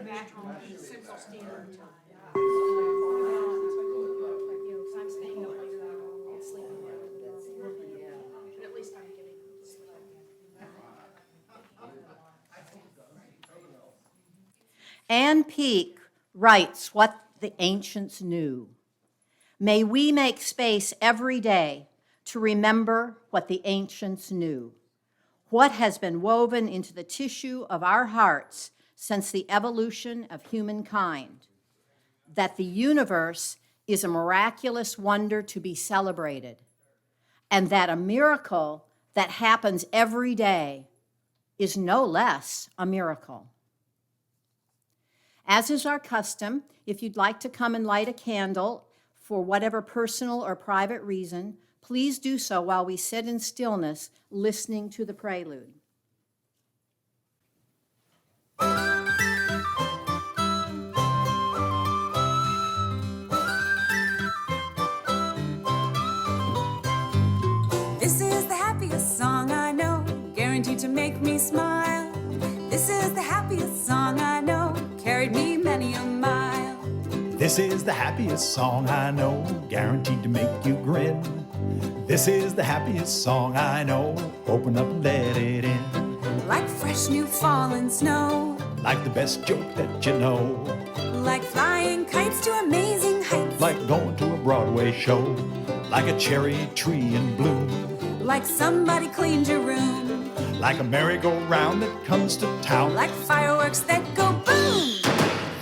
back home in Central Standard Time. If I'm staying up later, I don't sleep later. But at least I'm getting sleep. Ann Peake writes what the ancients knew. May we make space every day to remember what the ancients knew, what has been woven into the tissue of our hearts since the evolution of humankind, that the universe is a miraculous wonder to be celebrated, and that a miracle that happens every day is no less a miracle. As is our custom, if you'd like to come and light a candle for whatever personal or private reason, please do so while we sit in stillness listening to the prelude. This is the happiest song I know, guaranteed to make me smile. This is the happiest song I know, carried me many a mile. This is the happiest song I know, guaranteed to make you grin. This is the happiest song I know, open up and let it in. Like fresh new fallen snow, Like the best joke that you know, like flying kites to amazing heights, like going to a Broadway show, like a cherry tree in bloom, like somebody cleaned your room, like a merry-go-round that comes to town, like fireworks that go boom.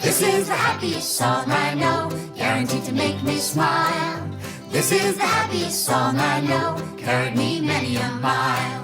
This is the happiest song I know, guaranteed to make me smile. This is the happiest song I know, carried me many a mile.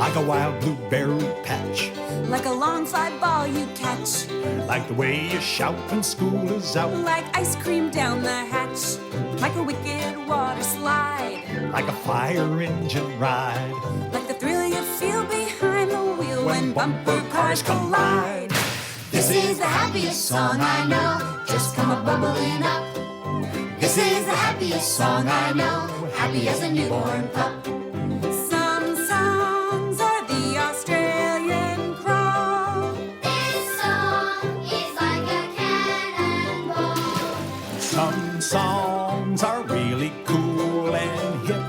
like a wild blueberry patch, like a long fly ball you catch, like the way you shout when school is out, like ice cream down the hatch, like a wicked water slide, like a fire engine ride, like the thrill you feel behind the wheel when bumper cars collide. This is the happiest song I know, just come a-bubbling up. This is the happiest song I know, happy as a newborn pup. Some songs are the Australian crawl. This song is like a cannonball. Some songs are really cool and hip.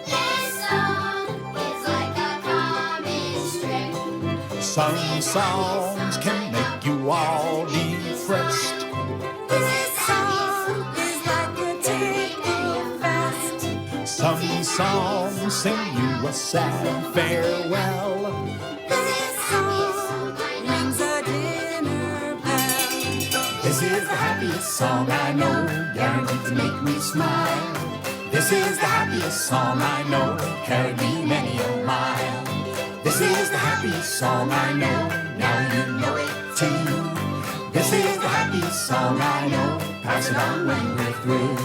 This song is like a comic strip. Some songs can make you all depressed. This Song is like a table fest. Some songs sing you a sad farewell. Song rings a dinner bell. This is the happiest song I know, guaranteed to make me smile. This is the happiest song I know, carried me many a mile. This is the happiest song I know, now you know it too. This is the happiest song I know, pass it on when we're through.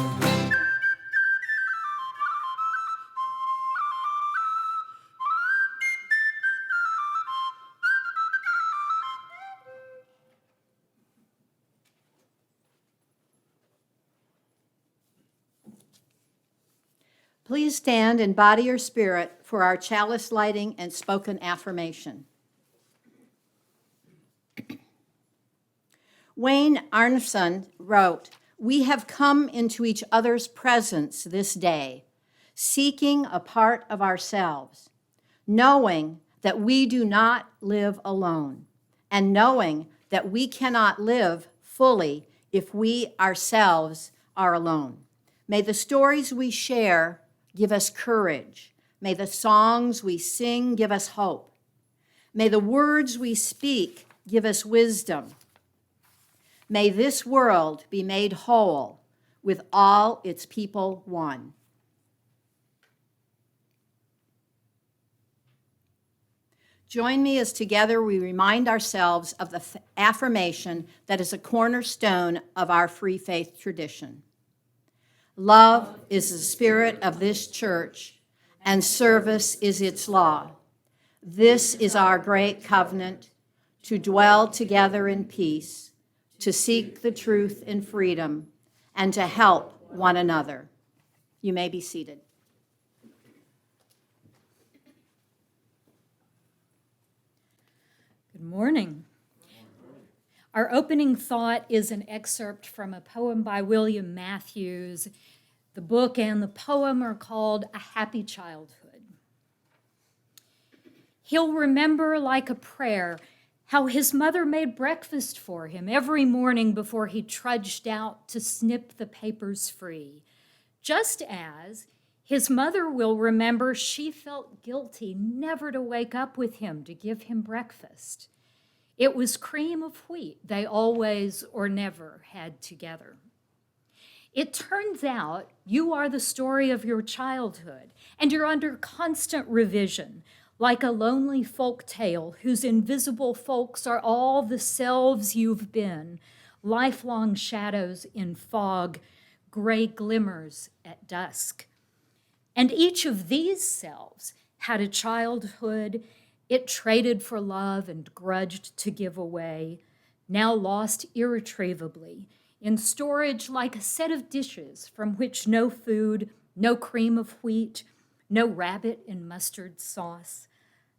Please stand in body or spirit for our chalice lighting and spoken affirmation. Wayne Arneson wrote, "We have come into each other's presence this day, seeking a part of ourselves, knowing that we do not live alone, and knowing that we cannot live fully if we ourselves are alone. May the stories we share give us courage. May the songs we sing give us hope. May the words we speak give us wisdom. May this world be made whole with all its people one." Join me as together we remind ourselves of the affirmation that is a cornerstone of our free faith tradition. Love is the spirit of this church, and service is its law. This is our great covenant, to dwell together in peace, to seek the truth in freedom, and to help one another. You may be seated. Good morning. Our opening thought is an excerpt from a poem by William Matthews. The book and the poem are called A Happy Childhood. He'll remember like a prayer how his mother made breakfast for him every morning before he trudged out to snip the papers free. Just as his mother will remember she felt guilty never to wake up with him to give him breakfast. It was cream of wheat they always or never had together. It turns out you are the story of your childhood, and you're under constant revision, like a lonely folk tale whose invisible folks are all the selves you've been, lifelong shadows in fog, gray glimmers at dusk. And each of these selves had a childhood it traded for love and grudged to give away, now lost irretrievably, in storage like a set of dishes from which no food, no cream of wheat, no rabbit in mustard sauce,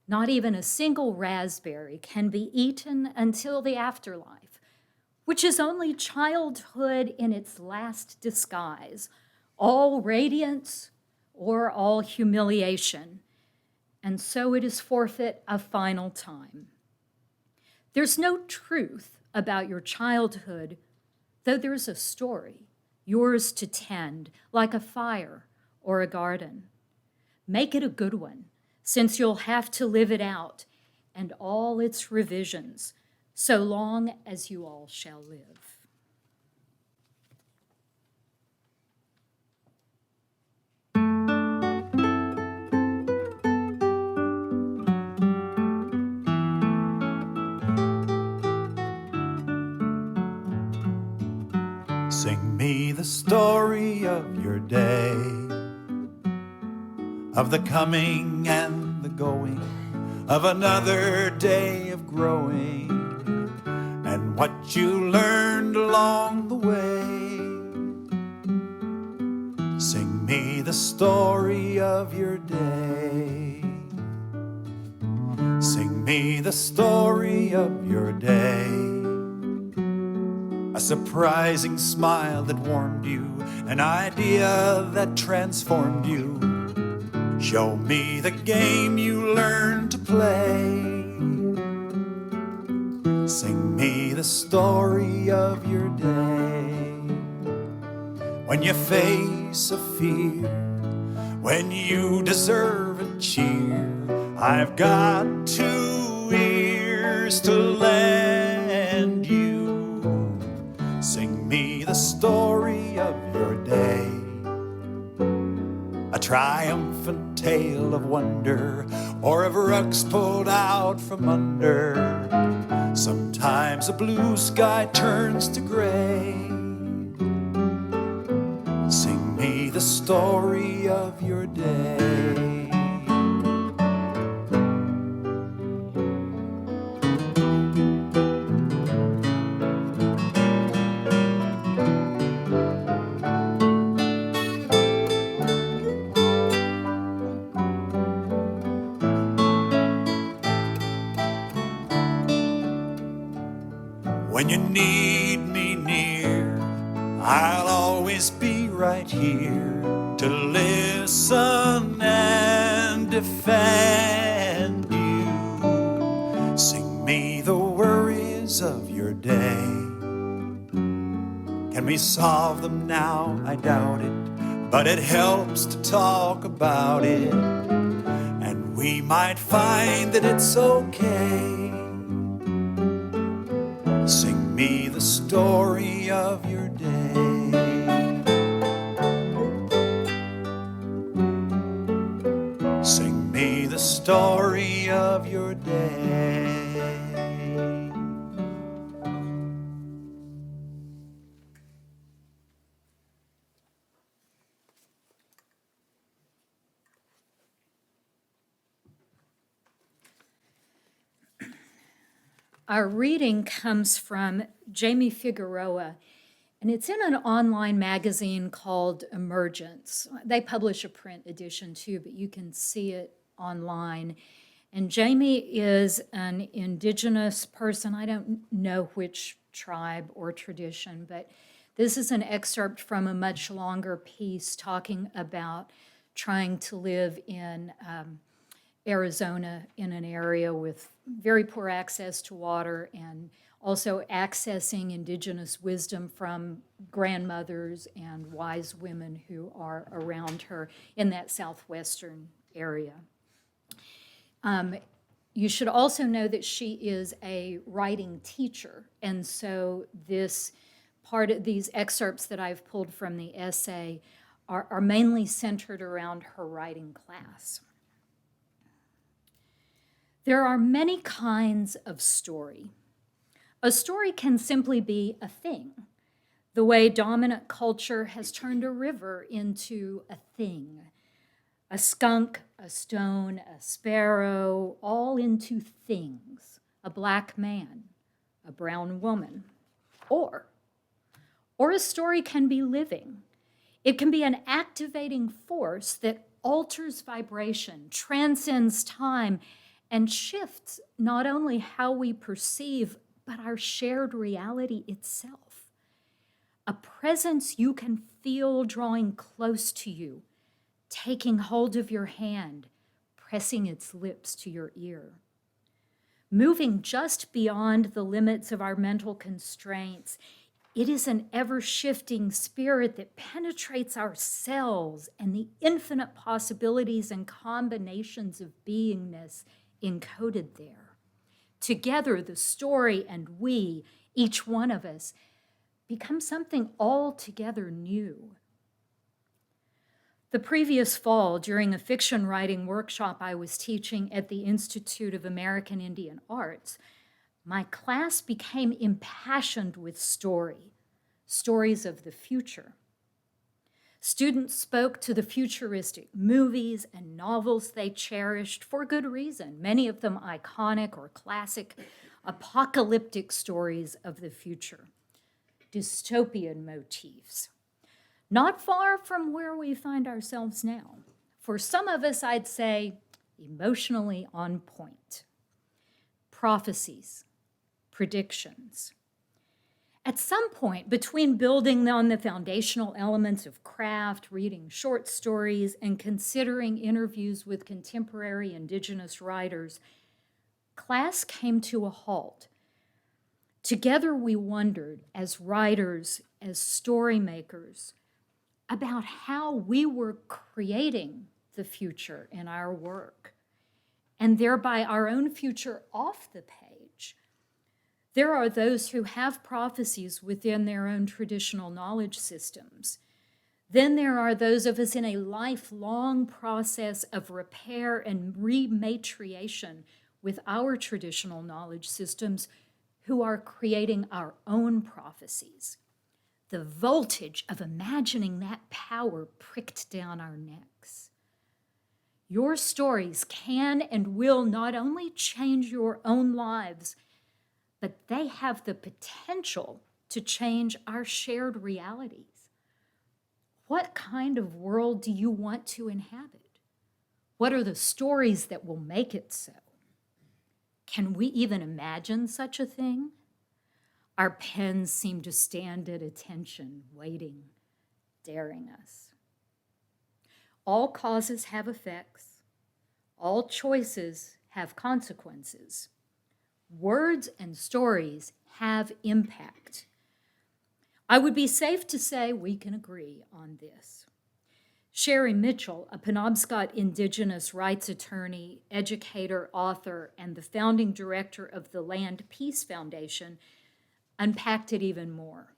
not even a single raspberry can be eaten until the afterlife, which is only childhood in its last disguise, all radiance or all humiliation. And so it is forfeit a final time. There's no truth about your childhood, though there's a story, yours to tend, like a fire or a garden. Make it a good one, since you'll have to live it out, and all its revisions, so long as you all shall live. Sing me the story of your day, of the coming and the going, of another day of growing, and what you learned along the way. Sing me the story of your day. Sing me the story of your day. A surprising smile that warmed you, an idea that transformed you. Show me the game you learned to play. Sing me the story of your day. When you face a fear, when you deserve a cheer, I've got 2 ears to lend you. Sing me the story of your day, a triumphant tale of wonder, or of rugs pulled out from under. Sometimes a blue sky turns to gray. Sing me the story of your day. When you need me near, I'll always be right here to listen and defend you. Sing me the worries of your day. Can we solve them now? I doubt it, but it helps to talk about it, and we might find that it's okay. Sing me the story of your day. Sing me the story of your day. Our reading comes from Jamie Figueroa And it's in an online magazine called Emergence. They publish a print edition too, but you can see it online. And Jamie is an indigenous person. I don't know which tribe or tradition, but this is an excerpt from a much longer piece talking about trying to live in Arizona in an area with very poor access to water and also accessing indigenous wisdom from grandmothers and wise women who are around her in that southwestern area. You should also know that she is a writing teacher, and so this part of these excerpts that I've pulled from the essay are mainly centered around her writing class. There are many kinds of story. A story can simply be a thing, the way dominant culture has turned a river into a thing. A skunk, a stone, a sparrow, all into things. A black man, a brown woman. Or a story can be living. It can be an activating force that alters vibration, transcends time, and shifts not only how we perceive, but our shared reality itself. A presence you can feel drawing close to you, taking hold of your hand, pressing its lips to your ear. Moving just beyond the limits of our mental constraints, it is an ever-shifting spirit that penetrates our cells and the infinite possibilities and combinations of beingness encoded there. Together, the story and we, each one of us, become something altogether new. The previous fall, during a fiction writing workshop I was teaching at the Institute of American Indian Arts, my class became impassioned with stories of the future. Students spoke to the futuristic movies and novels they cherished for good reason, many of them iconic or classic, apocalyptic stories of the future, dystopian motifs. Not far from where we find ourselves now. For some of us, I'd say emotionally on point. Prophecies, predictions. At some point, between building on the foundational elements of craft, reading short stories, and considering interviews with contemporary indigenous writers, class came to a halt. Together we wondered, as writers, as story makers, about how we were creating the future in our work, and thereby our own future off the page. There are those who have prophecies within their own traditional knowledge systems. Then there are those of us in a lifelong process of repair and rematriation with our traditional knowledge systems who are creating our own prophecies. The voltage of imagining that power pricked down our necks. Your stories can and will not only change your own lives, but they have the potential to change our shared realities. What kind of world do you want to inhabit? What are the stories that will make it so? Can we even imagine such a thing? Our pens seem to stand at attention, waiting, daring us. All causes have effects. All choices have consequences. Words and stories have impact. I would be safe to say we can agree on this. Sherry Mitchell, a Penobscot Indigenous rights attorney, educator, author, and the founding director of the Land Peace Foundation, unpacked it even more.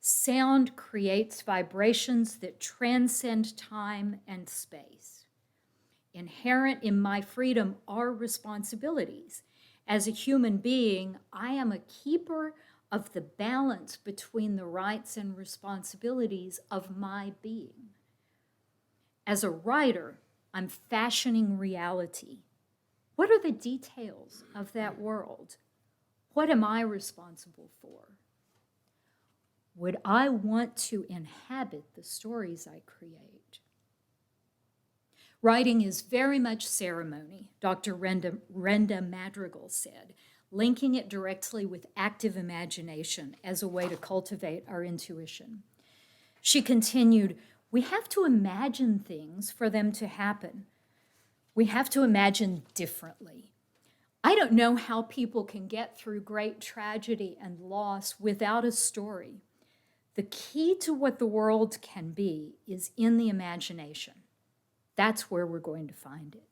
Sound creates vibrations that transcend time and space. Inherent in my freedom are responsibilities. As a human being, I am a keeper of the balance between the rights and responsibilities of my being. As a writer, I'm fashioning reality. What are the details of that world? What am I responsible for? Would I want to inhabit the stories I create? Writing is very much ceremony, Dr. Renda Madrigal said, linking it directly with active imagination as a way to cultivate our intuition. She continued, we have to imagine things for them to happen. We have to imagine differently. I don't know how people can get through great tragedy and loss without a story. The key to what the world can be is in the imagination. That's where we're going to find it.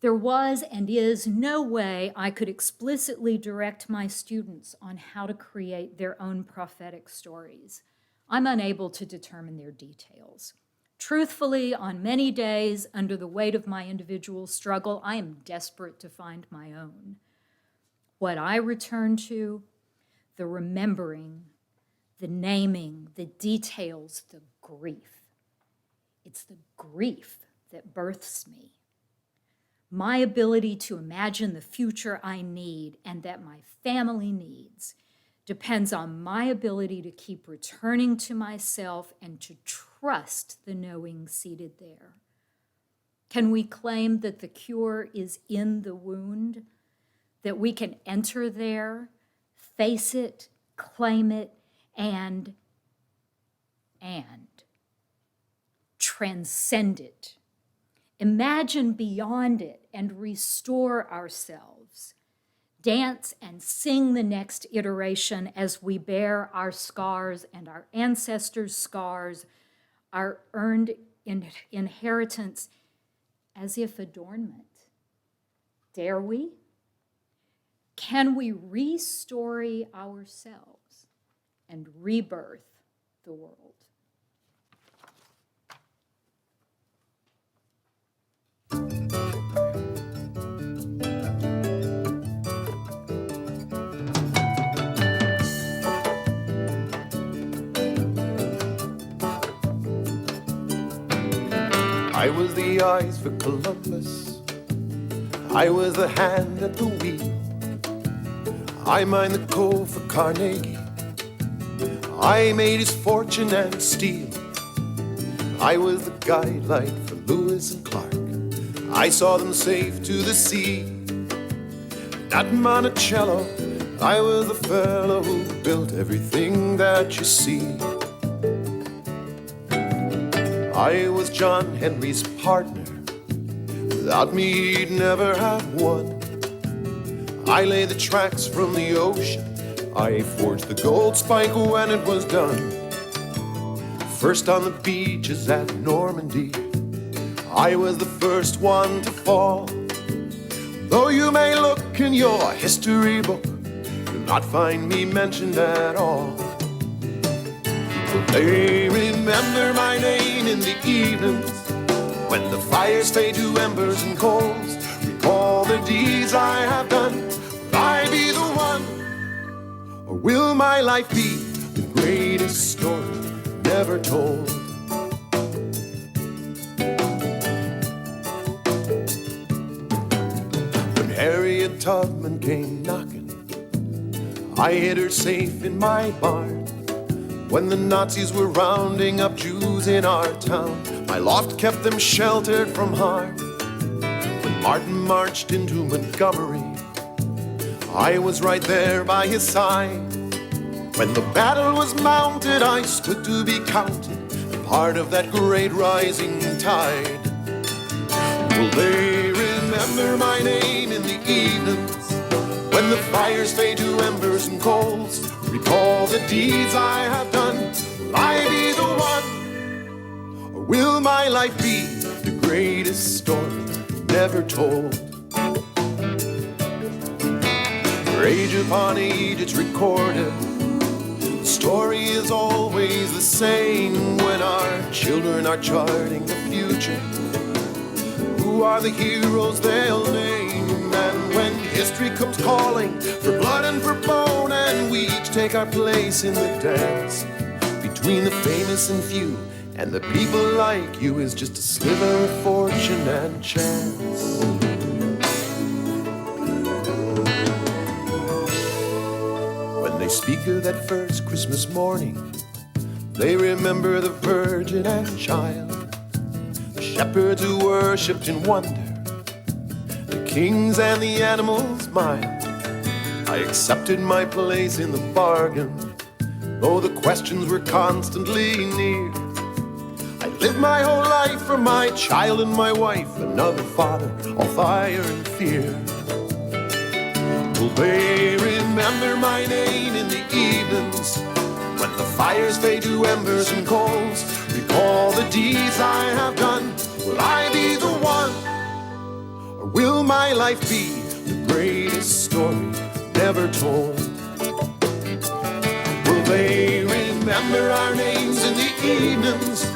There was and is no way I could explicitly direct my students on how to create their own prophetic stories. I'm unable to determine their details. Truthfully, on many days, under the weight of my individual struggle, I am desperate to find my own. What I return to, the remembering, the naming, the details, the grief. It's the grief that births me. My ability to imagine the future I need and that my family needs depends on my ability to keep returning to myself and to trust the knowing seated there. Can we claim that the cure is in the wound, that we can enter there, face it, claim it, and transcend it? Imagine beyond it and restore ourselves. Dance and sing the next iteration as we bear our scars and our ancestors' scars, our earned inheritance as if adornment. Dare we? Can we restory ourselves and rebirth the world? I was the eyes for Columbus, I was the hand at the wheel, I mined the coal for Carnegie, I made his fortune and steel, I was the guidelight for Lewis and Clark, I saw them safe to the sea. At Monticello, I was the fellow who built everything that you see. I was John Henry's partner. Without me, he'd never have won. I laid the tracks from the ocean. I forged the gold spike when it was done. First on the beaches at Normandy, I was the first one to fall. Though you may look in your history book, you'll not find me mentioned at all. They remember my name in the evenings when the fires fade to embers and coals. Recall the deeds I have done. Will I be the one, or will my life be the greatest story never told? When Harriet Tubman came knocking, I hid her safe in my barn. When the Nazis were rounding up Jews in our town, my loft kept them sheltered from harm. When Martin marched into Montgomery, I was right there by his side. When the battle was mounted, I stood to be counted, part of that great rising tide. Will they remember my name in the evenings when the fires fade to embers and coals? Recall the deeds I have done. Will I be the one, or will my life be the greatest story never told? For age upon age it's recorded. The story is always the same when our children are charting the future. Who are the heroes they'll name? And when history comes calling for blood and for bone, and we each take our place in the dance, between the famous and few and the people like you is just a sliver of fortune and chance. When they speak of that first Christmas morning. They remember the Virgin and Child, the shepherds who worshipped in wonder, the kings and the animals mild. I accepted my place in the bargain, though the questions were constantly near. I lived my whole life for my child and my wife, another father, all fire and fear. Will they remember my name in the evenings, when the fires fade to embers and coals? Recall the deeds I have done. Will I be the one, or will my life be the greatest story never told? Will they remember our names in the evenings,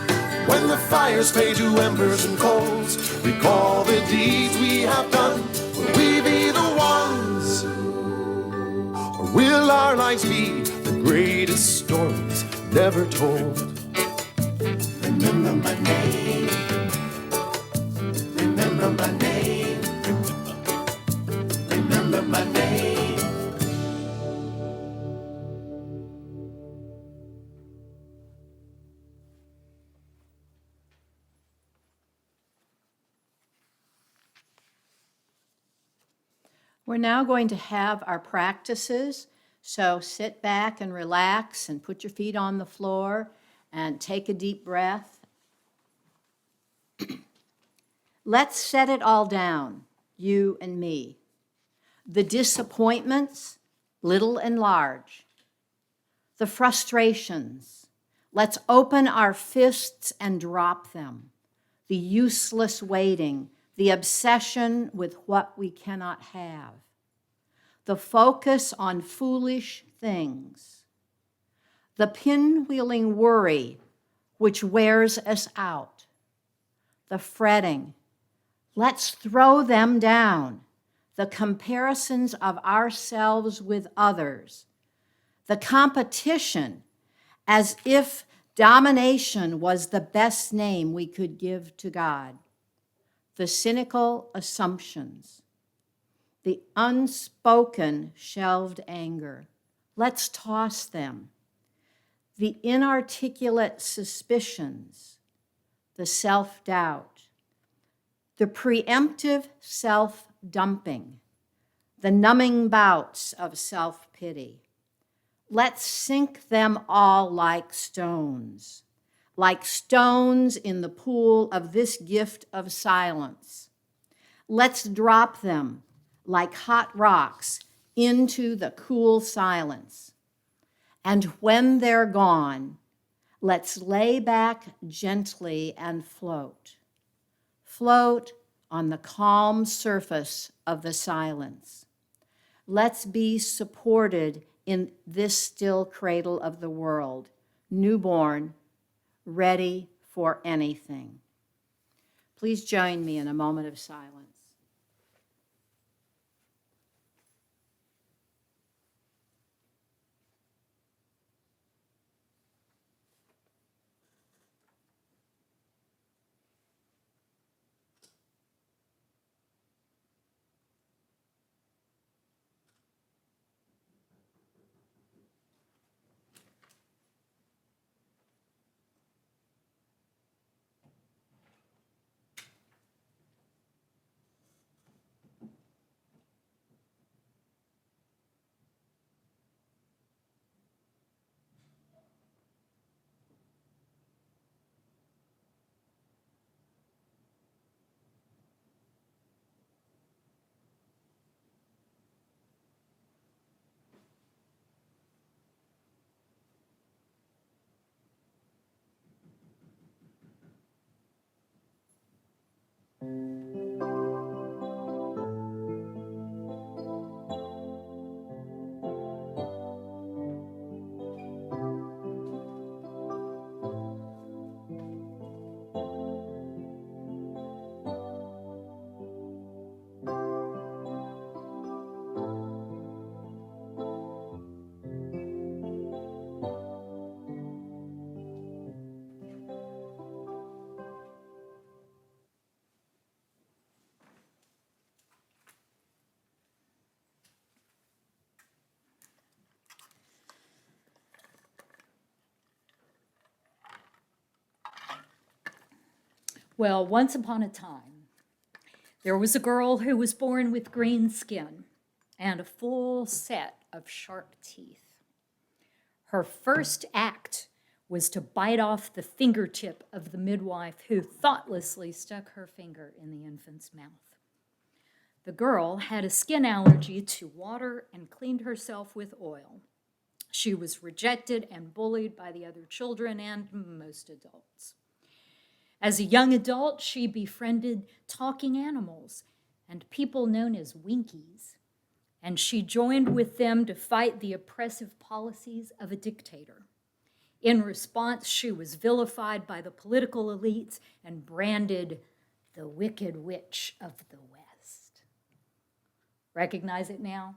when the fires fade to embers and coals? Recall the deeds we have done. Will we be the ones, or will our lives be the greatest stories never told? Remember my name. Remember my name. Remember my name. We're now going to have our practices, so sit back and relax and put your feet on the floor and take a deep breath. Let's set it all down, you and me. The disappointments, little and large. The frustrations, let's open our fists and drop them. The useless waiting, the obsession with what we cannot have. The focus on foolish things. The pinwheeling worry which wears us out. The fretting, let's throw them down. The comparisons of ourselves with others. The competition, as if domination was the best name we could give to God. The cynical assumptions, the unspoken shelved anger. Let's toss them. The inarticulate suspicions, the self-doubt, the preemptive self-dumping, the numbing bouts of self-pity. Let's sink them all like stones in the pool of this gift of silence. Let's drop them like hot rocks into the cool silence. And when they're gone, let's lay back gently and float. Float on the calm surface of the silence. Let's be supported in this still cradle of the world, newborn, ready for anything. Please join me in a moment of silence. Well, once upon a time, there was a girl who was born with green skin and a full set of sharp teeth. Her first act was to bite off the fingertip of the midwife who thoughtlessly stuck her finger in the infant's mouth. The girl had a skin allergy to water and cleaned herself with oil. She was rejected and bullied by the other children and most adults. As a young adult, she befriended talking animals and people known as Winkies, and she joined with them to fight the oppressive policies of a dictator. In response, she was vilified by the political elites and branded the Wicked Witch of the West. Recognize it now?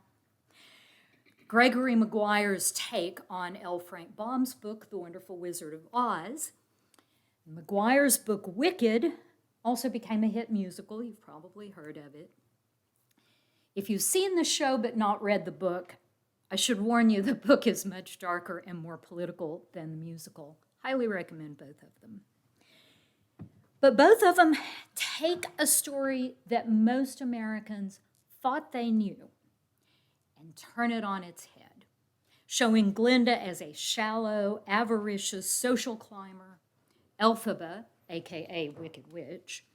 Gregory Maguire's take on L. Frank Baum's book, The Wonderful Wizard of Oz. Maguire's book, Wicked, also became a hit musical. You've probably heard of it. If you've seen the show but not read the book, I should warn you, the book is much darker and more political than the musical. Highly recommend both of them. But both of them take a story that most Americans thought they knew and turn it on its head, showing Glinda as a shallow, avaricious social climber, Elphaba, aka Wicked Witch,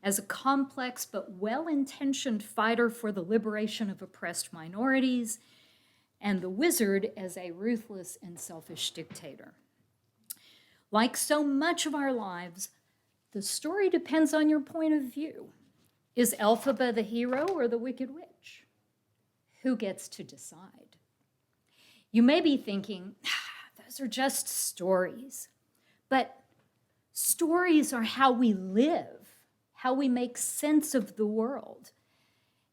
as a complex but well-intentioned fighter for the liberation of oppressed minorities, and the wizard as a ruthless and selfish dictator. Like so much of our lives, the story depends on your point of view. Is Elphaba the hero or the Wicked Witch? Who gets to decide? You may be thinking, those are just stories. But stories are how we live, how we make sense of the world.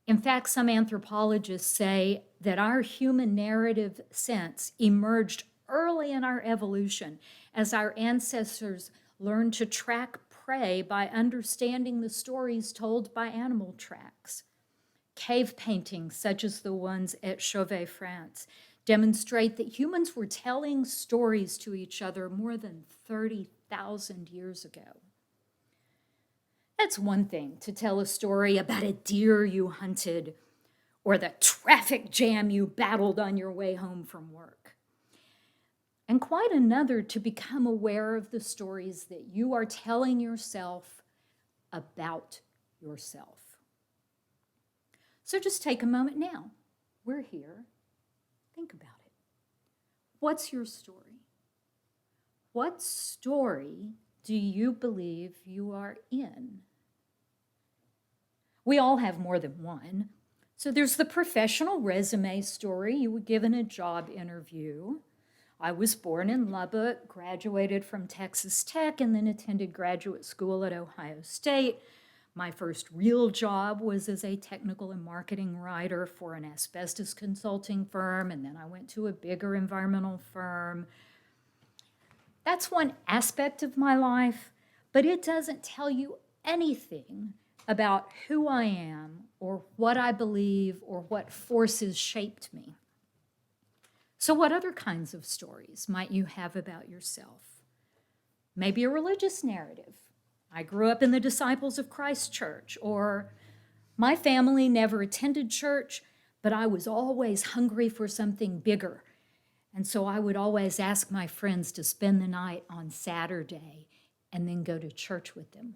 In fact, some anthropologists say that our human narrative sense emerged early in our evolution as our ancestors learned to track prey by understanding the stories told by animal tracks. Cave paintings, such as the ones at Chauvet, France, demonstrate that humans were telling stories to each other more than 30,000 years ago. It's one thing to tell a story about a deer you hunted or the traffic jam you battled on your way home from work. And quite another to become aware of the stories that you are telling yourself about yourself. So just take a moment now. We're here. Think about it. What's your story? What story do you believe you are in? We all have more than one. So there's the professional resume story you would give in a job interview. I was born in Lubbock, graduated from Texas Tech, and then attended graduate school at Ohio State. My first real job was as a technical and marketing writer for an asbestos consulting firm, and then I went to a bigger environmental firm. That's one aspect of my life, but it doesn't tell you anything about who I am or what I believe or what forces shaped me. So what other kinds of stories might you have about yourself? Maybe a religious narrative. I grew up in the Disciples of Christ Church, or my family never attended church, but I was always hungry for something bigger. And so I would always ask my friends to spend the night on Saturday and then go to church with them.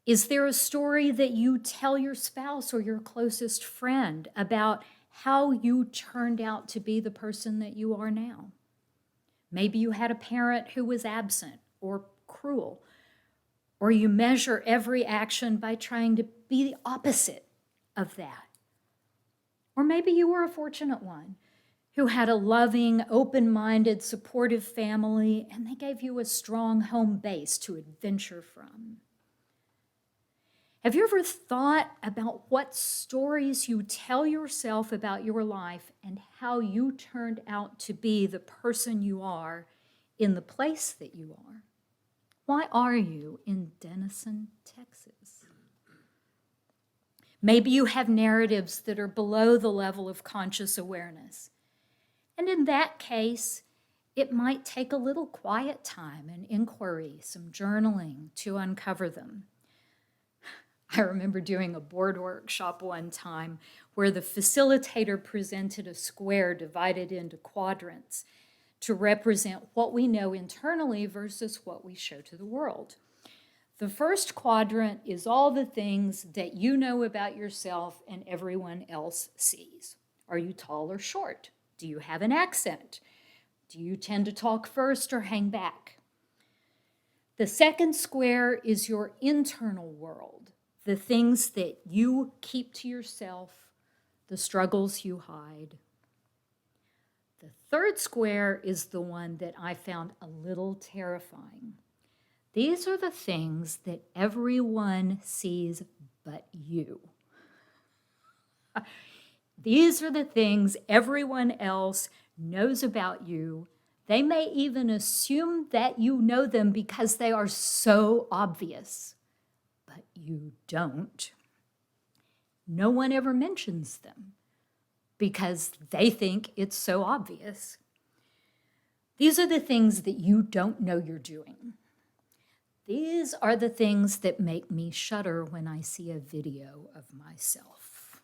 Is there a story that you tell your spouse or your closest friend about how you turned out to be the person that you are now? Maybe you had a parent who was absent or cruel, or you measure every action by trying to be the opposite of that. Or maybe you were a fortunate one who had a loving, open-minded, supportive family, and they gave you a strong home base to adventure from. Have you ever thought about what stories you tell yourself about your life and how you turned out to be the person you are in the place that you are? Why are you in Denison, Texas? Maybe you have narratives that are below the level of conscious awareness. And in that case, It might take a little quiet time and inquiry, some journaling to uncover them. I remember doing a board workshop one time where the facilitator presented a square divided into quadrants to represent what we know internally versus what we show to the world. The first quadrant is all the things that you know about yourself and everyone else sees. Are you tall or short? Do you have an accent? Do you tend to talk first or hang back? The second square is your internal world, the things that you keep to yourself, the struggles you hide. The third square is the one that I found a little terrifying. These are the things that everyone sees but you. These are the things everyone else knows about you. They may even assume that you know them because they are so obvious, but you don't. No one ever mentions them because they think it's so obvious. These are the things that you don't know you're doing. These are the things that make me shudder when I see a video of myself.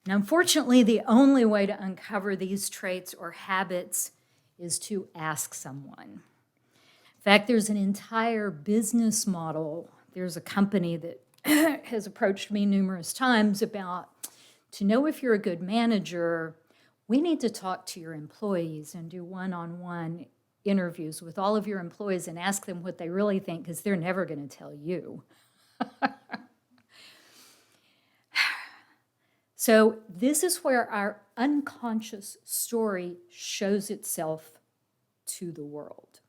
And unfortunately, the only way to uncover these traits or habits is to ask someone. In fact, there's an entire business model. There's a company that has approached me numerous times about, to know if you're a good manager, we need to talk to your employees and do one-on-one interviews with all of your employees and ask them what they really think, because they're never going to tell you. So this is where our unconscious story shows itself to the world.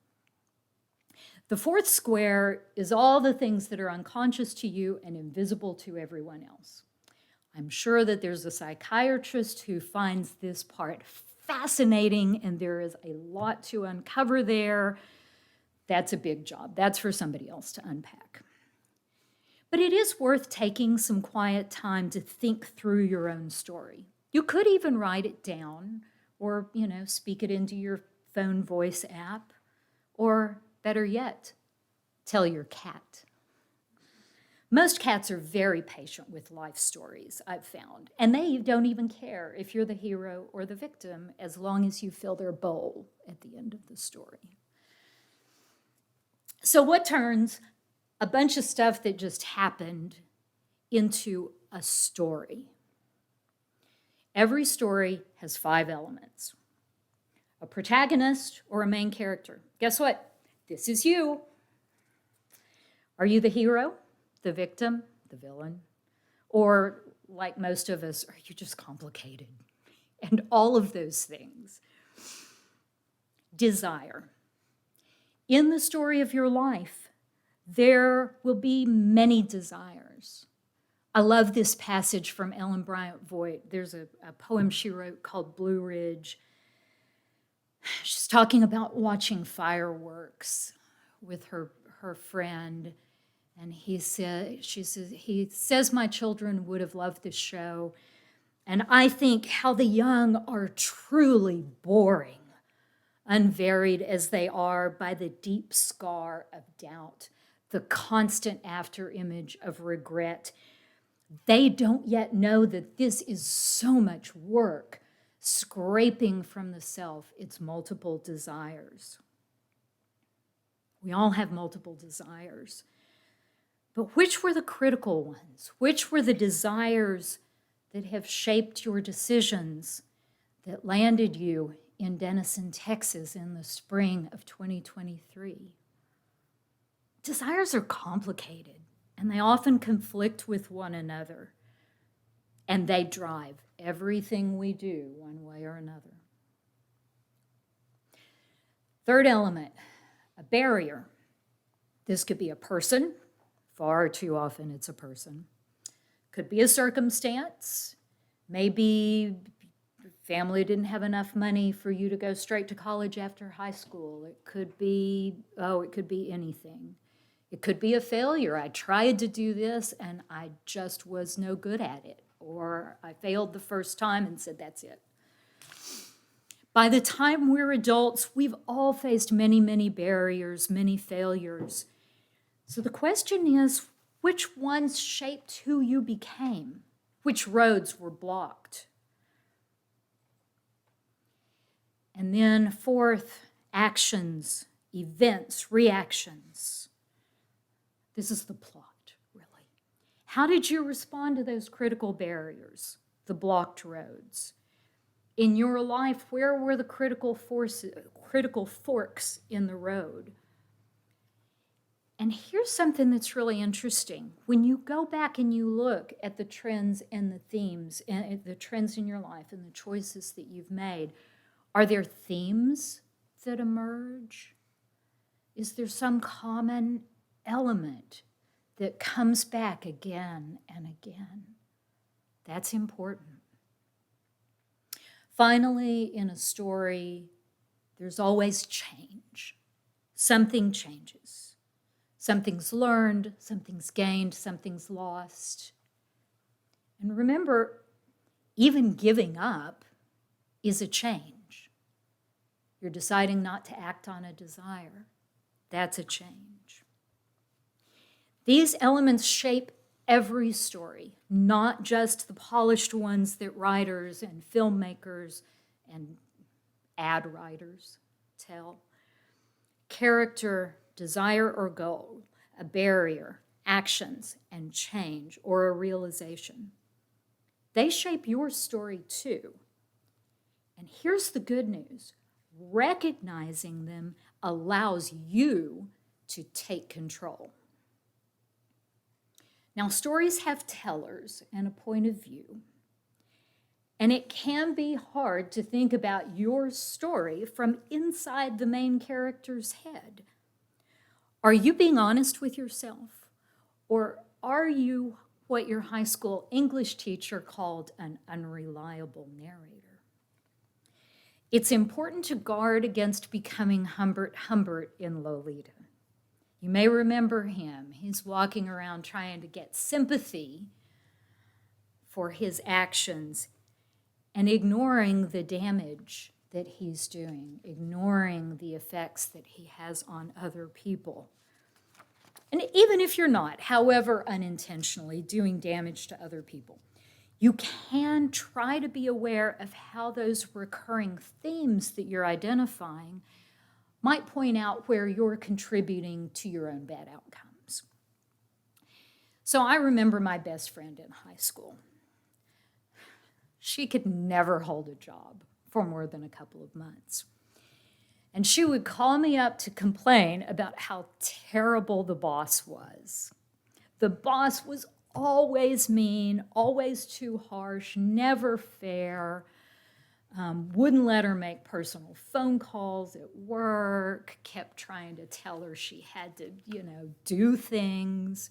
The fourth square is all the things that are unconscious to you and invisible to everyone else. I'm sure that there's a psychiatrist who finds this part fascinating, and there is a lot to uncover there. That's a big job. That's for somebody else to unpack. But it is worth taking some quiet time to think through your own story. You could even write it down or, speak it into your phone voice app, or better yet, tell your cat. Most cats are very patient with life stories, I've found, and they don't even care if you're the hero or the victim as long as you fill their bowl at the end of the story. So what turns a bunch of stuff that just happened into a story? Every story has 5 elements: a protagonist or a main character. Guess what? This is you. Are you the hero, the victim, the villain? Or, like most of us, are you just complicated? And all of those things. Desire. In the story of your life, there will be many desires. I love this passage from Ellen Bryant Voigt. There's a poem she wrote called Blue Ridge. She's talking about watching fireworks with her friend. And he says, my children would have loved this show. And I think how the young are truly boring, unvaried as they are by the deep scar of doubt, the constant afterimage of regret. They don't yet know that this is so much work, scraping from the self its multiple desires. We all have multiple desires. But which were the critical ones? Which were the desires that have shaped your decisions that landed you in Denison, Texas in the spring of 2023? Desires are complicated, and they often conflict with one another, and they drive everything we do one way or another. Third element, a barrier. This could be a person. Far too often it's a person. Could be a circumstance. Maybe family didn't have enough money for you to go straight to college after high school. It could be anything. It could be a failure. I tried to do this and I just was no good at it. Or I failed the first time and said, that's it. By the time we're adults, we've all faced many, many barriers, many failures. So the question is, which ones shaped who you became? Which roads were blocked? And then fourth, actions, events, reactions. This is the plot, really. How did you respond to those critical barriers, the blocked roads? In your life, where were the critical forks in the road? And here's something that's really interesting. When you go back and you look at the trends and the themes, and the trends in your life and the choices that you've made, are there themes that emerge? Is there some common element that comes back again and again? That's important. Finally, in a story, there's always change. Something changes. Something's learned, something's gained, something's lost. And remember, even giving up is a change. You're deciding not to act on a desire. That's a change. These elements shape every story, not just the polished ones that writers and filmmakers and ad writers tell. Character, desire or goal, a barrier, actions and change, or a realization. They shape your story too. And here's the good news. Recognizing them allows you to take control. Now, stories have tellers and a point of view, and it can be hard to think about your story from inside the main character's head. Are you being honest with yourself, or are you what your high school English teacher called an unreliable narrator? It's important to guard against becoming Humbert in Lolita. You may remember him. He's walking around trying to get sympathy for his actions and ignoring the damage that he's doing, ignoring the effects that he has on other people. And even if you're not, however unintentionally, doing damage to other people, you can try to be aware of how those recurring themes that you're identifying might point out where you're contributing to your own bad outcomes. So I remember my best friend in high school. She could never hold a job for more than a couple of months. And she would call me up to complain about how terrible the boss was. The boss was always mean, always too harsh, never fair, wouldn't let her make personal phone calls at work, kept trying to tell her she had to, do things.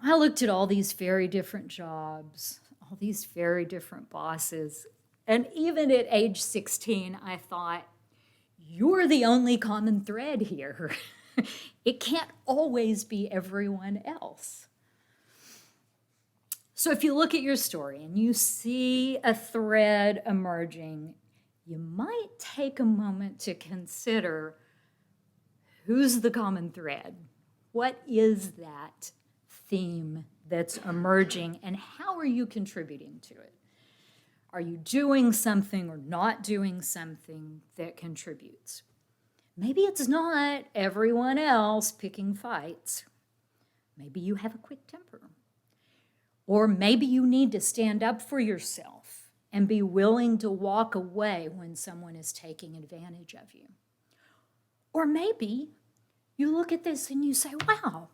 I looked at all these very different jobs, all these very different bosses, and even at age 16, I thought, you're the only common thread here. It can't always be everyone else. So if you look at your story and you see a thread emerging, you might take a moment to consider who's the common thread? What is that theme that's emerging, and how are you contributing to it? Are you doing something or not doing something that contributes? Maybe it's not everyone else picking fights. Maybe you have a quick temper. Or maybe you need to stand up for yourself and be willing to walk away when someone is taking advantage of you. Or maybe you look at this and you say, wow,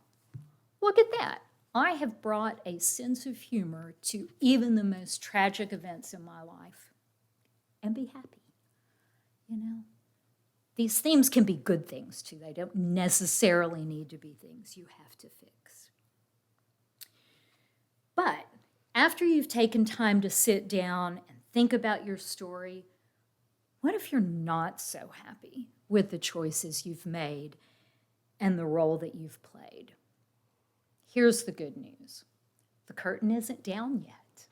look at that. I have brought a sense of humor to even the most tragic events in my life, and be happy. These themes can be good things too. They don't necessarily need to be things you have to fix. But after you've taken time to sit down and think about your story, what if you're not so happy with the choices you've made and the role that you've played? Here's the good news. The curtain isn't down yet.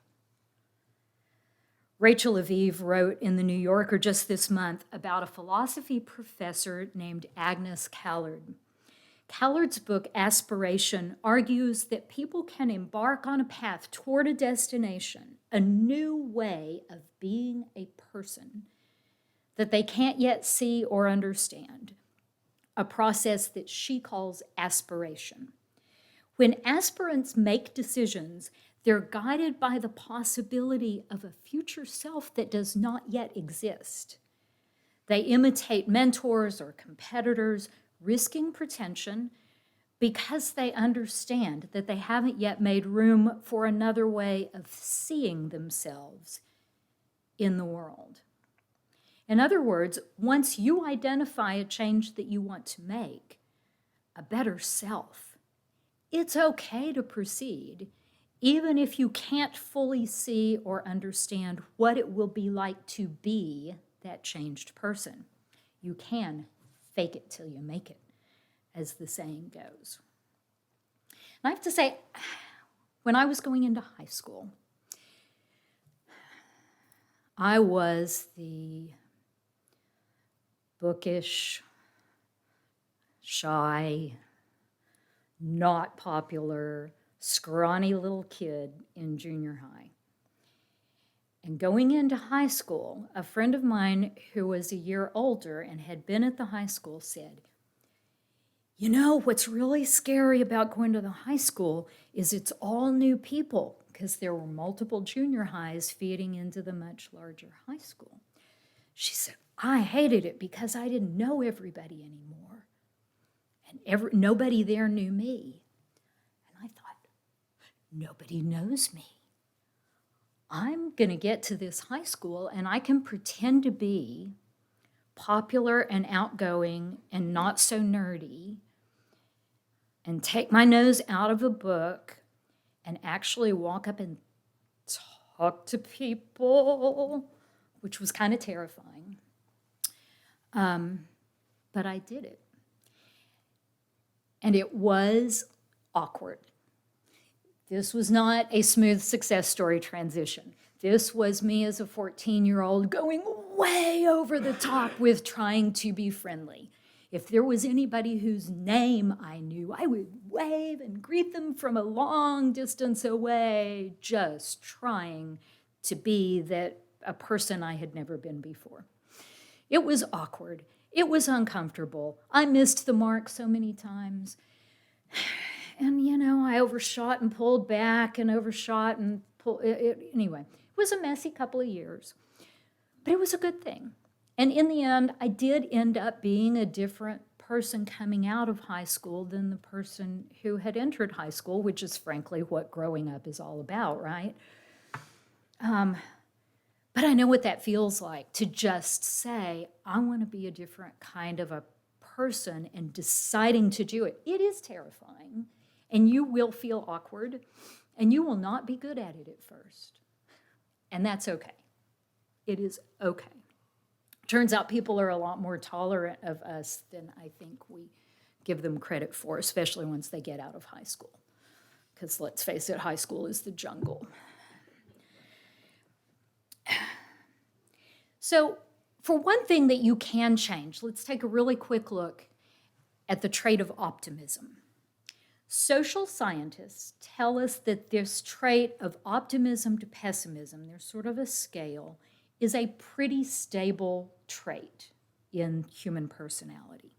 Rachel Aviv wrote in the New Yorker just this month about a philosophy professor named Agnes Callard. Callard's book, Aspiration, argues that people can embark on a path toward a destination, a new way of being a person that they can't yet see or understand, a process that she calls aspiration. When aspirants make decisions, they're guided by the possibility of a future self that does not yet exist. They imitate mentors or competitors, risking pretension because they understand that they haven't yet made room for another way of seeing themselves in the world. In other words, once you identify a change that you want to make, a better self, it's okay to proceed, even if you can't fully see or understand what it will be like to be that changed person. You can fake it till you make it, as the saying goes. And I have to say, when I was going into high school, I was the bookish, shy, not popular, scrawny little kid in junior high. And going into high school, a friend of mine who was a year older and had been at the high school said, "You know, what's really scary about going to the high school is it's all new people," because there were multiple junior highs feeding into the much larger high school. She said, "I hated it because I didn't know everybody anymore. And nobody there knew me." And I thought, nobody knows me. I'm going to get to this high school and I can pretend to be popular and outgoing and not so nerdy and take my nose out of a book and actually walk up and talk to people, which was kind of terrifying. But I did it. And it was awkward. This was not a smooth success story transition. This was me as a 14-year-old going way over the top with trying to be friendly. If there was anybody whose name I knew, I would wave and greet them from a long distance away, just trying to be a person I had never been before. It was awkward. It was uncomfortable. I missed the mark so many times. And, I overshot and pulled back and overshot and pulled. Anyway, it was a messy couple of years, but it was a good thing. And in the end, I did end up being a different person coming out of high school than the person who had entered high school, which is frankly what growing up is all about, right? But I know what that feels like, to just say, I want to be a different kind of a person, and deciding to do it. It is terrifying, and you will feel awkward, and you will not be good at it at first. And that's okay. It is okay. Turns out people are a lot more tolerant of us than I think we give them credit for, especially once they get out of high school. Because let's face it, high school is the jungle. So, for one thing that you can change, let's take a really quick look at the trait of optimism. Social scientists tell us that this trait of optimism to pessimism, there's sort of a scale, is a pretty stable trait in human personality.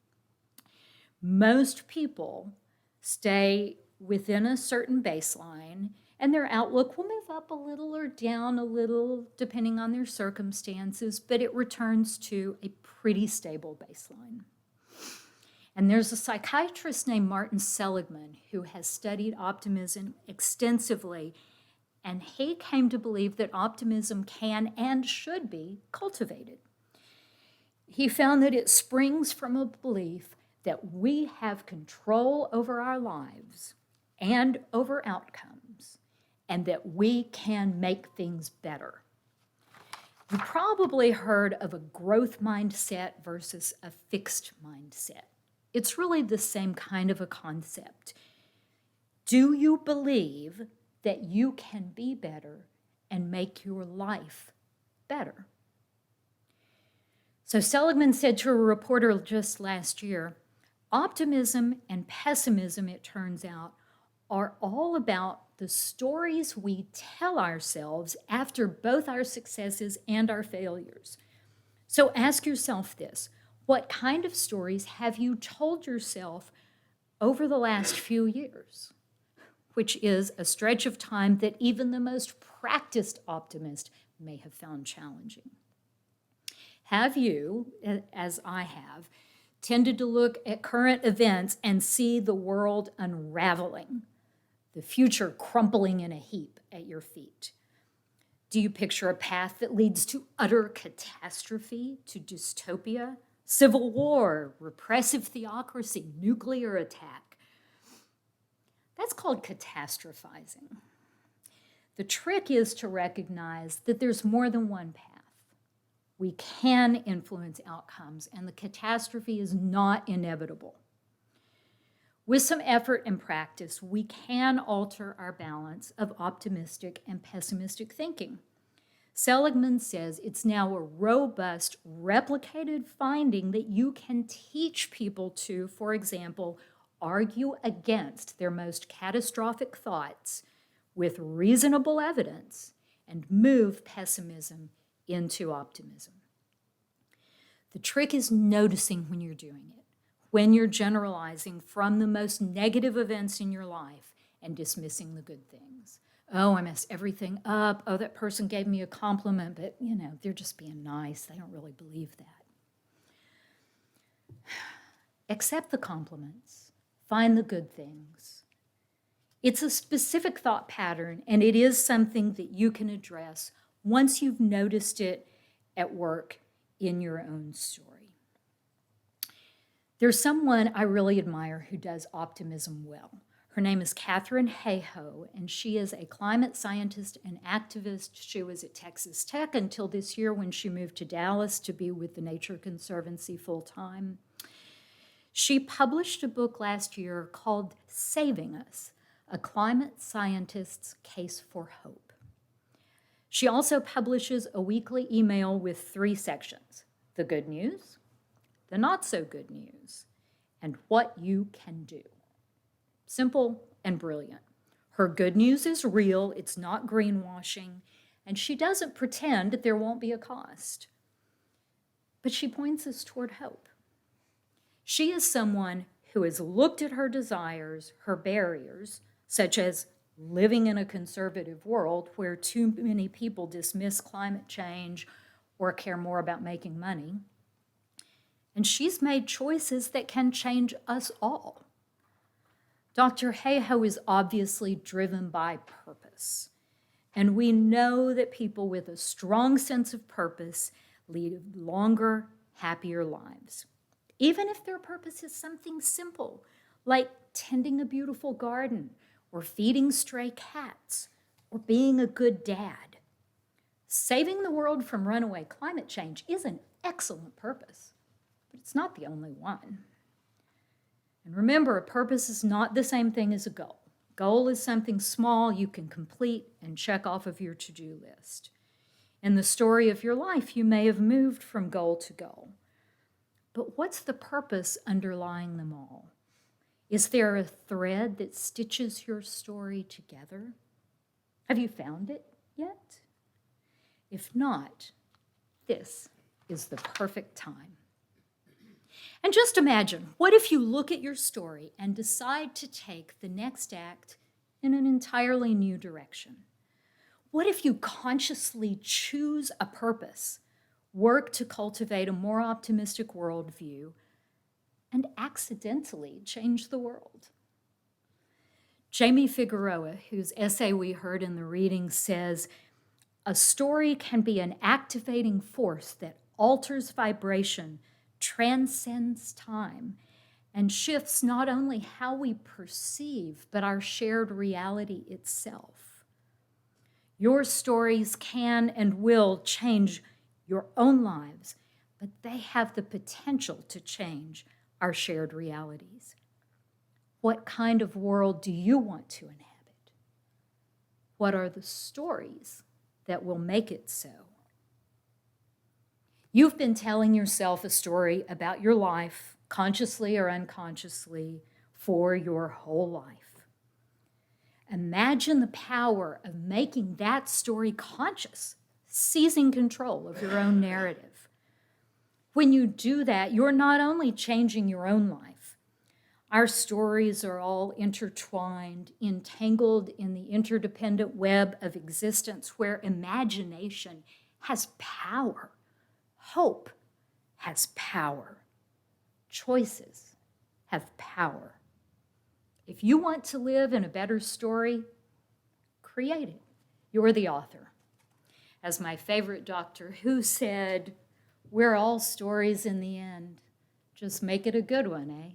Most people stay within a certain baseline, and their outlook will move up a little or down a little depending on their circumstances, but it returns to a pretty stable baseline. And there's a psychiatrist named Martin Seligman who has studied optimism extensively, and he came to believe that optimism can and should be cultivated. He found that it springs from a belief that we have control over our lives and over outcomes, and that we can make things better. You probably heard of a growth mindset versus a fixed mindset. It's really the same kind of a concept. Do you believe that you can be better and make your life better. So Seligman said to a reporter just last year, optimism and pessimism, it turns out, are all about the stories we tell ourselves after both our successes and our failures. So ask yourself this: what kind of stories have you told yourself over the last few years? Which is a stretch of time that even the most practiced optimist may have found challenging. Have you, as I have, tended to look at current events and see the world unraveling, the future crumpling in a heap at your feet? Do you picture a path that leads to utter catastrophe, to dystopia, civil war, repressive theocracy, nuclear attack? That's called catastrophizing. The trick is to recognize that there's more than one path. We can influence outcomes, and the catastrophe is not inevitable. With some effort and practice, we can alter our balance of optimistic and pessimistic thinking. Seligman says it's now a robust, replicated finding that you can teach people to, for example, argue against their most catastrophic thoughts with reasonable evidence and move pessimism into optimism. The trick is noticing when you're doing it, when you're generalizing from the most negative events in your life and dismissing the good things. Oh, I messed everything up. Oh, that person gave me a compliment, but they're just being nice. They don't really believe that. Accept the compliments. Find the good things. It's a specific thought pattern, and it is something that you can address once you've noticed it at work in your own story. There's someone I really admire who does optimism well. Her name is Katharine Hayhoe, and she is a climate scientist and activist. She was at Texas Tech until this year when she moved to Dallas to be with the Nature Conservancy full-time. She published a book last year called Saving Us, A Climate Scientist's Case for Hope. She also publishes a weekly email with 3 sections: the good news, the not so good news, and what you can do. Simple and brilliant. Her good news is real, it's not greenwashing, and she doesn't pretend that there won't be a cost. But she points us toward hope. She is someone who has looked at her desires, her barriers, such as living in a conservative world where too many people dismiss climate change or care more about making money. And she's made choices that can change us all. Dr. Hayhoe is obviously driven by purpose. And we know that people with a strong sense of purpose lead longer, happier lives. Even if their purpose is something simple, like tending a beautiful garden, or feeding stray cats, or being a good dad. Saving the world from runaway climate change is an excellent purpose, but it's not the only one. And remember, a purpose is not the same thing as a goal. Goal is something small you can complete and check off of your to-do list. In the story of your life, you may have moved from goal to goal. But what's the purpose underlying them all? Is there a thread that stitches your story together? Have you found it yet? If not, this is the perfect time. And just imagine, what if you look at your story and decide to take the next act in an entirely new direction? What if you consciously choose a purpose, work to cultivate a more optimistic worldview, and accidentally change the world? Jamie Figueroa, whose essay we heard in the reading, says, a story can be an activating force that alters vibration, transcends time, and shifts not only how we perceive, but our shared reality itself. Your stories can and will change your own lives, but they have the potential to change our shared realities. What kind of world do you want to inhabit? What are the stories that will make it so? You've been telling yourself a story about your life, consciously or unconsciously, for your whole life. Imagine the power of making that story conscious, seizing control of your own narrative. When you do that, you're not only changing your own life. Our stories are all intertwined, entangled in the interdependent web of existence where imagination has power. Hope has power. Choices have power. If you want to live in a better story, create it. You're the author. As my favorite Doctor Who said, we're all stories in the end. Just make it a good one, eh?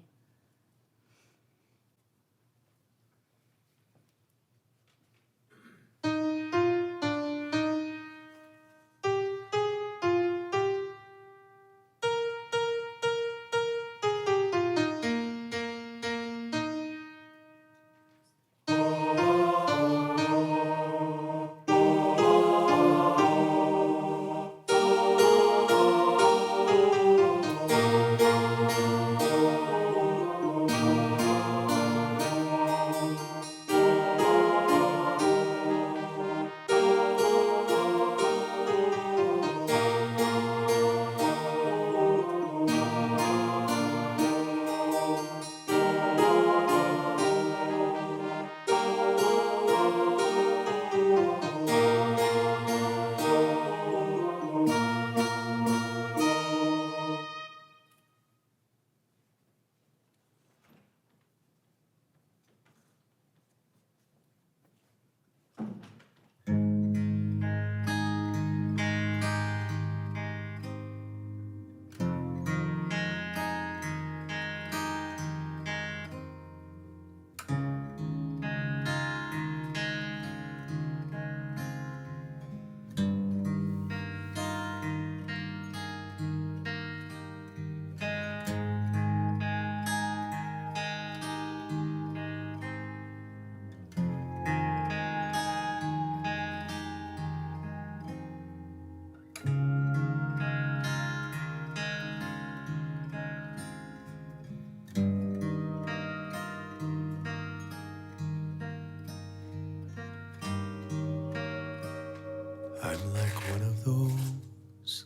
I'm like one of those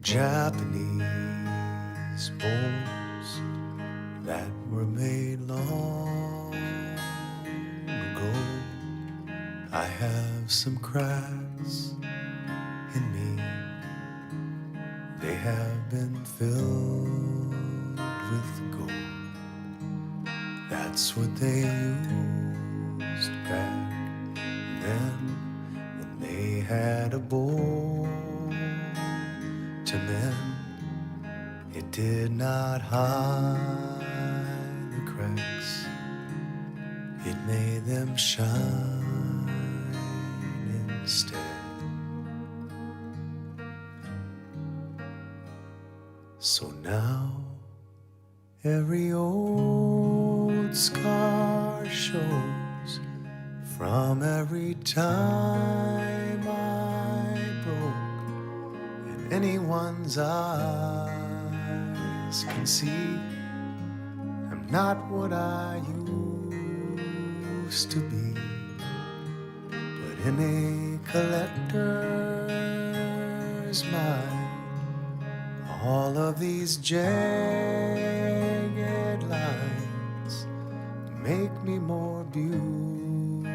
Japanese bowls that were made long ago. I have some cracks in me. They have been filled with gold. That's what they used back then. They had a bowl to mend. It did not hide the cracks. It made them shine instead. So now every old scar shows from every time I broke, and anyone's eyes can see I'm not what I used to be. But in a collector's mind, all of these jagged lines make me more beautiful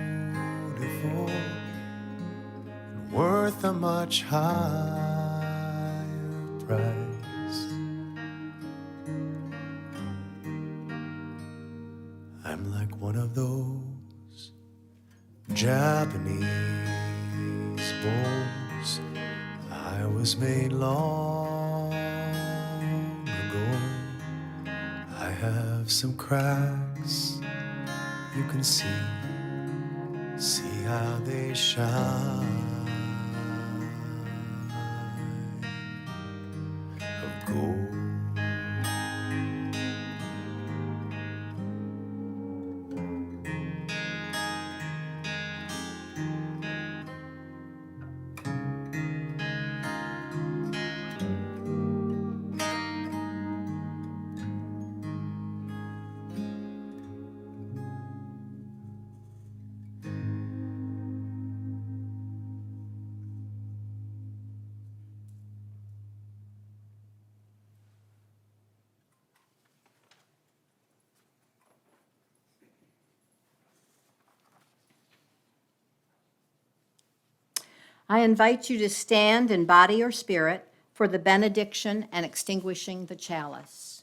and worth a much higher price. I'm like one of those Japanese bowls. I was made long ago. I have some cracks you can see how they shine of gold. I invite you to stand in body or spirit for the benediction and extinguishing the chalice.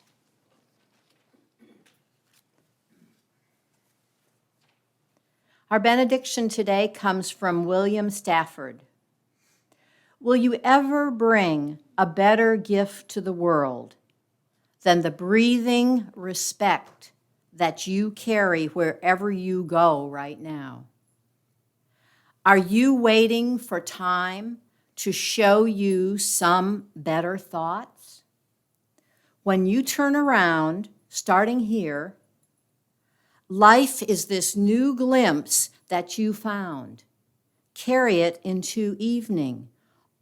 Our benediction today comes from William Stafford. Will you ever bring a better gift to the world than the breathing respect that you carry wherever you go right now? Are you waiting for time to show you some better thoughts? When you turn around, starting here, life is this new glimpse that you found. Carry it into evening,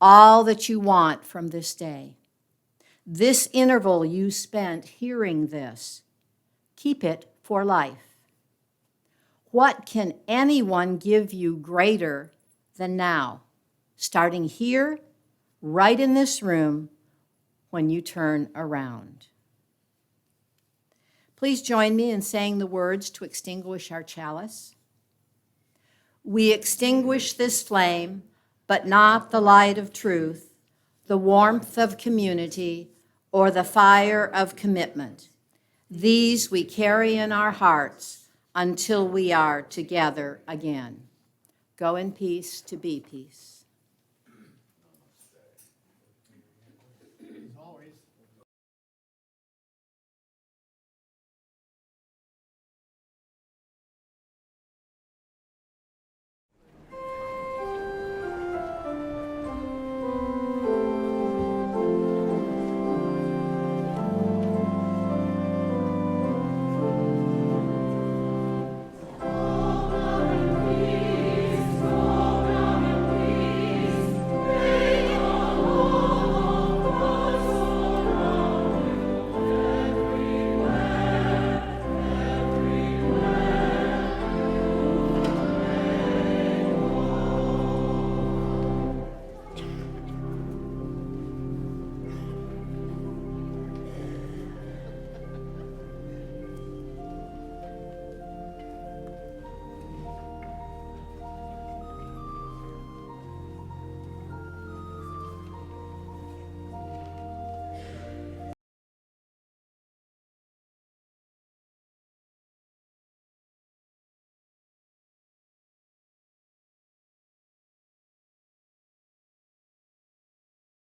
all that you want from this day. This interval you spent hearing this, keep it for life. What can anyone give you greater than now, starting here, right in this room, when you turn around? Please join me in saying the words to extinguish our chalice. We extinguish this flame, but not the light of truth, the warmth of community, or the fire of commitment. These we carry in our hearts until we are together again. Go in peace to be peace.